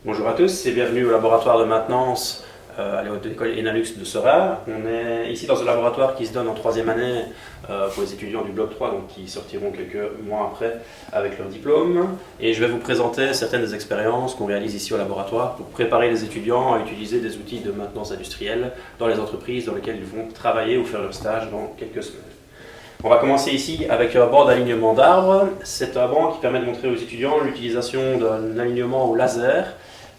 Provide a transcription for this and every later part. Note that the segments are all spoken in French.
Bonjour à tous et bienvenue au laboratoire de maintenance à l'école Enalux de Sera. On est ici dans un laboratoire qui se donne en troisième année pour les étudiants du bloc 3, donc qui sortiront quelques mois après avec leur diplôme. Et je vais vous présenter certaines des expériences qu'on réalise ici au laboratoire pour préparer les étudiants à utiliser des outils de maintenance industrielle dans les entreprises dans lesquelles ils vont travailler ou faire leur stage dans quelques semaines. On va commencer ici avec un banc d'alignement d'arbres. C'est un banc qui permet de montrer aux étudiants l'utilisation d'un alignement au laser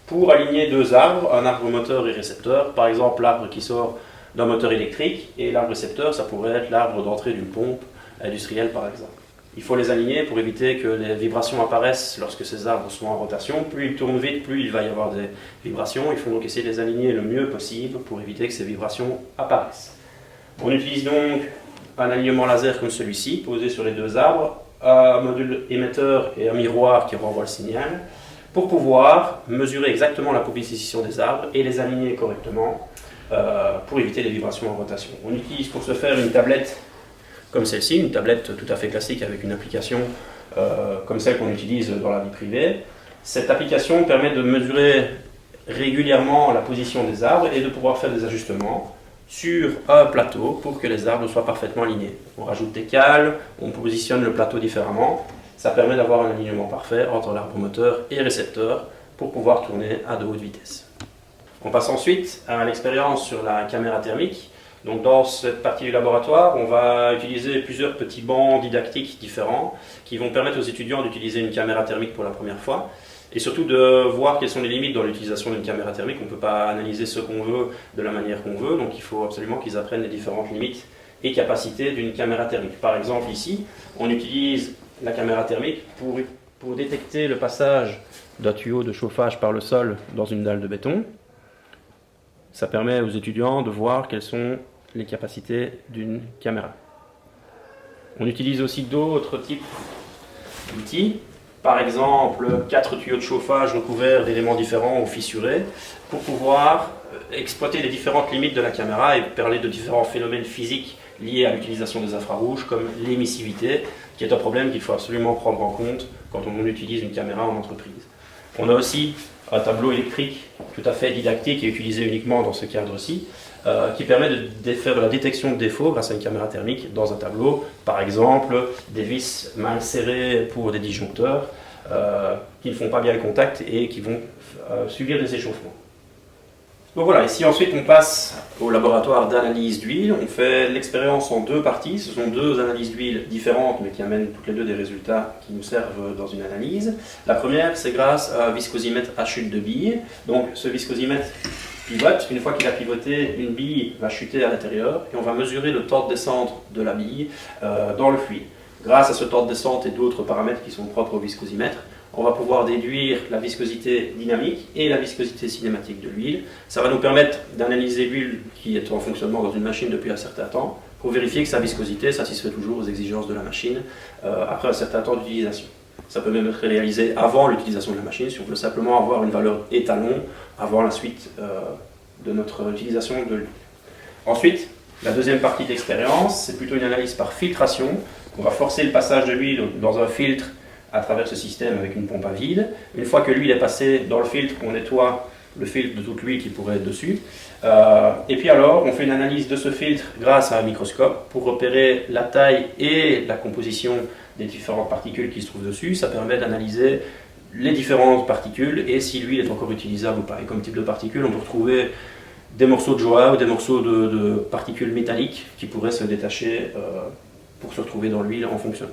pour aligner deux arbres, un arbre moteur et récepteur. Par exemple, l'arbre qui sort d'un moteur électrique et l'arbre récepteur, ça pourrait être l'arbre d'entrée d'une pompe industrielle par exemple. Il faut les aligner pour éviter que les vibrations apparaissent lorsque ces arbres sont en rotation. Plus ils tournent vite, plus il va y avoir des vibrations. Il faut donc essayer de les aligner le mieux possible pour éviter que ces vibrations apparaissent. On utilise donc un alignement laser comme celui-ci, posé sur les deux arbres, un module émetteur et un miroir qui renvoie le signal, pour pouvoir mesurer exactement la position des arbres et les aligner correctement pour éviter les vibrations en rotation. On utilise pour ce faire une tablette comme celle-ci, une tablette tout à fait classique avec une application comme celle qu'on utilise dans la vie privée. Cette application permet de mesurer régulièrement la position des arbres et de pouvoir faire des ajustements sur un plateau pour que les arbres soient parfaitement alignés. On rajoute des cales, on positionne le plateau différemment. Ça permet d'avoir un alignement parfait entre l'arbre moteur et récepteur pour pouvoir tourner à de hautes vitesses. On passe ensuite à l'expérience sur la caméra thermique. Donc dans cette partie du laboratoire, on va utiliser plusieurs petits bancs didactiques différents qui vont permettre aux étudiants d'utiliser une caméra thermique pour la première fois et surtout de voir quelles sont les limites dans l'utilisation d'une caméra thermique. On ne peut pas analyser ce qu'on veut de la manière qu'on veut, donc il faut absolument qu'ils apprennent les différentes limites et capacités d'une caméra thermique. Par exemple ici, on utilise la caméra thermique pour détecter le passage d'un tuyau de chauffage par le sol dans une dalle de béton. Ça permet aux étudiants de voir quelles sont les capacités d'une caméra. On utilise aussi d'autres types d'outils, par exemple 4 tuyaux de chauffage recouverts d'éléments différents ou fissurés, pour pouvoir exploiter les différentes limites de la caméra et parler de différents phénomènes physiques liés à l'utilisation des infrarouges, comme l'émissivité, qui est un problème qu'il faut absolument prendre en compte quand on utilise une caméra en entreprise. On a aussi un tableau électrique tout à fait didactique et utilisé uniquement dans ce cadre-ci, qui permet de faire de la détection de défauts grâce à une caméra thermique dans un tableau. Par exemple, des vis mal serrées pour des disjoncteurs qui ne font pas bien le contact et qui vont subir des échauffements. Donc voilà, ici ensuite on passe au laboratoire d'analyse d'huile. On fait l'expérience en deux parties. Ce sont deux analyses d'huile différentes mais qui amènent toutes les deux des résultats qui nous servent dans une analyse. La première, c'est grâce à un viscosimètre à chute de billes. Donc ce viscosimètre pivote. Une fois qu'il a pivoté, une bille va chuter à l'intérieur et on va mesurer le temps de descente de la bille dans le fluide. Grâce à ce temps de descente et d'autres paramètres qui sont propres au viscosimètre, on va pouvoir déduire la viscosité dynamique et la viscosité cinématique de l'huile. Ça va nous permettre d'analyser l'huile qui est en fonctionnement dans une machine depuis un certain temps pour vérifier que sa viscosité satisfait toujours aux exigences de la machine après un certain temps d'utilisation. Ça peut même être réalisé avant l'utilisation de la machine si on veut simplement avoir une valeur étalon avant la suite de notre utilisation de l'huile. Ensuite, la deuxième partie de l'expérience, c'est plutôt une analyse par filtration. On va forcer le passage de l'huile dans un filtre à travers ce système avec une pompe à vide. Une fois que l'huile est passée dans le filtre, on nettoie le filtre de toute l'huile qui pourrait être dessus. Et puis alors, on fait une analyse de ce filtre grâce à un microscope pour repérer la taille et la composition des différentes particules qui se trouvent dessus. Ça permet d'analyser les différentes particules et si l'huile est encore utilisable ou pas. Et comme type de particules, on peut retrouver des morceaux de joie ou des morceaux de particules métalliques qui pourraient se détacher pour se retrouver dans l'huile en fonctionnement.